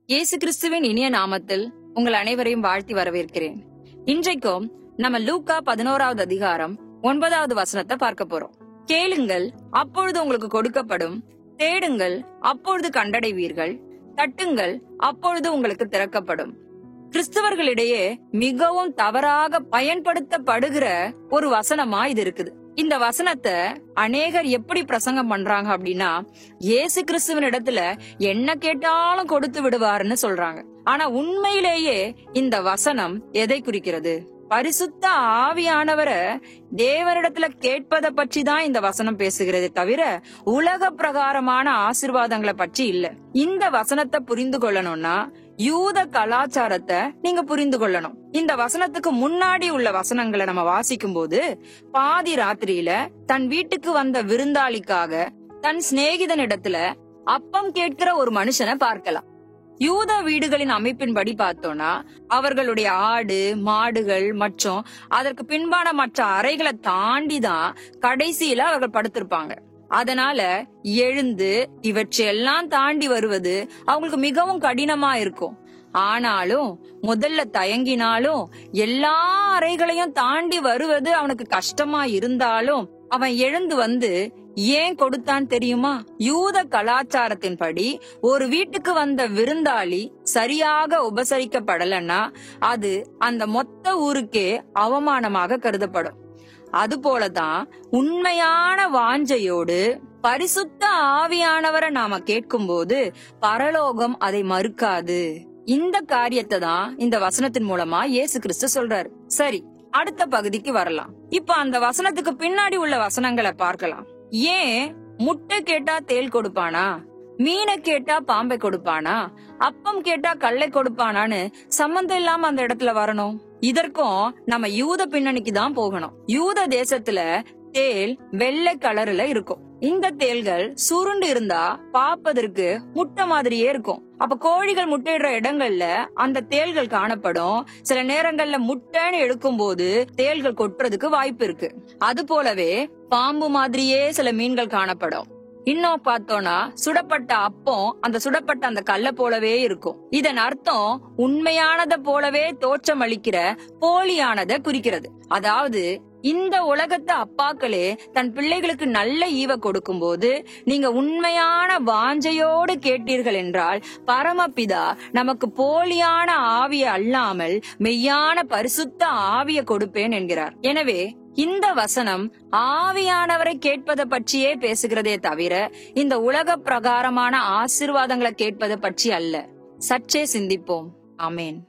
இயேசு கிறிஸ்துவின் இனிய நாமத்தில் உங்கள் அனைவரையும் வாழ்த்தி வரவேற்கிறேன். இன்றைக்கும் நம்ம லூக்கா 11வது அதிகாரம் 9வது வசனத்தை பார்க்க போறோம். கேளுங்கள், அப்பொழுது உங்களுக்கு கொடுக்கப்படும். தேடுங்கள், அப்பொழுது கண்டடைவீர்கள். தட்டுங்கள், அப்பொழுது உங்களுக்கு திறக்கப்படும். கிறிஸ்தவர்களிடையே மிகவும் தவறாக பயன்படுத்தப்படுகிற ஒரு வசனமா இது இருக்குது. இந்த வசனத்தை அநேகர் எப்படி பிரசங்கம் பண்றாங்க அப்படின்னா, இயேசு கிறிஸ்துவின் இடத்துல என்ன கேட்டாலும் கொடுத்து விடுவாருன்னு சொல்றாங்க. ஆனா உண்மையிலேயே இந்த வசனம் எதை குறிக்கிறது? பரிசுத்த ஆவியானவரை தேவனிடத்துல கேட்பதை பற்றி தான் இந்த வசனம் பேசுகிறதே தவிர உலக பிரகாரமான ஆசீர்வாதங்களை பற்றி இல்ல. இந்த வசனத்தை புரிந்து கொள்ளணும்னா யூத கலாச்சாரத்தை நீங்க புரிந்து கொள்ளணும். இந்த வசனத்துக்கு முன்னாடி உள்ள வசனங்களை நம்ம வாசிக்கும் போது, பாதி ராத்திரியில தன் வீட்டுக்கு வந்த விருந்தாளிக்காக தன் சிநேகிதனிடத்துல அப்பம் கேட்கிற ஒரு மனுஷனை பார்க்கலாம். யூத வீடுகளின் அமைப்பின்படி பார்த்தோம்னா அவர்களுடைய ஆடு மாடுகள் மற்றும் அதற்கு பின்பான மற்ற அறைகளை தாண்டிதான் கடைசியில அவர்கள் படுத்திருப்பாங்க. அதனால எழுந்து இவற்றையெல்லாம் தாண்டி வருவது அவங்களுக்கு மிகவும் கடினமா இருக்கும். ஆனாலும் முதல்ல தயங்கினாலும் எல்லா அறைகளையும் தாண்டி வருவது அவனுக்கு கஷ்டமா இருந்தாலும் அவன் எழுந்து வந்து ஏன் கொடுத்தான் தெரியுமா? யூத கலாச்சாரத்தின்படி ஒரு வீட்டுக்கு வந்த விருந்தாளி சரியாக உபசரிக்கப்படலன்னா அது அந்த மொத்த ஊருக்கே அவமானமாக கருதப்படும். அதுபோலதான் உண்மையான வாஞ்சையோடு பரிசுத்த ஆவியானவரை நாம கேட்கும் போது பரலோகம் அதை மறுக்காது. இந்த காரியத்தை தான் இந்த வசனத்தின் மூலமா இயேசு கிறிஸ்து சொல்றாரு. சரி, அடுத்த பகுதிக்கு வரலாம். இப்ப அந்த வசனத்துக்கு பின்னாடி உள்ள வசனங்களை பார்க்கலாம். ஏன் முட்டை கேட்டா தேள் கொடுப்பானா, மீனை கேட்டா பாம்பை கொடுப்பானா, அப்பம் கேட்டா கல்லை கொடுப்பானான்னு சம்பந்தம் இல்லாம அந்த இடத்துல வரணும்? இதற்கும் நம்ம யூத பின்னணிக்கு தான் போகணும். யூத தேசத்துல தேள் வெள்ளை கலர்ல இருக்கும். இந்த தேள்கள் சுருண்டு இருந்தா பாப்பதற்கு முட்டை மாதிரியே இருக்கும். அப்ப கோழிகள் முட்டையிடுற இடங்கள்ல அந்த தேள்கள் காணப்படும். சில நேரங்கள்ல முட்டைன்னு எடுக்கும் போது தேள்கள் கொட்டுறதுக்கு வாய்ப்பு இருக்கு. அது போலவே பாம்பு மாதிரியே சில மீன்கள் காணப்படும். இன்னும் பார்த்தோம்னா சுடப்பட்ட அப்பம் அந்த சுடப்பட்ட அந்த கல்ல போலவே இருக்கும். இதன் அர்த்தம் உண்மையானதை போலவே தோற்றம் அளிக்கிற போலியானதை குறிக்கிறது. அதாவது இந்த உலகத்து அப்பாக்களே தன் பிள்ளைகளுக்கு நல்ல ஈவ கொடுக்கும் போது நீங்க உண்மையான வாஞ்சையோடு கேட்டீர்கள் என்றால் பரமபிதா நமக்கு போலியான ஆவியை அல்லாமல் மெய்யான பரிசுத்த ஆவியை கொடுப்பேன் என்கிறார். எனவே இந்த வசனம் ஆவியானவரை கேட்பதை பற்றியே பேசுகிறதே தவிர இந்த உலக பிரகாரமான ஆசீர்வாதங்களை கேட்பதை பற்றி அல்ல. சற்றே சிந்திப்போம். ஆமேன்.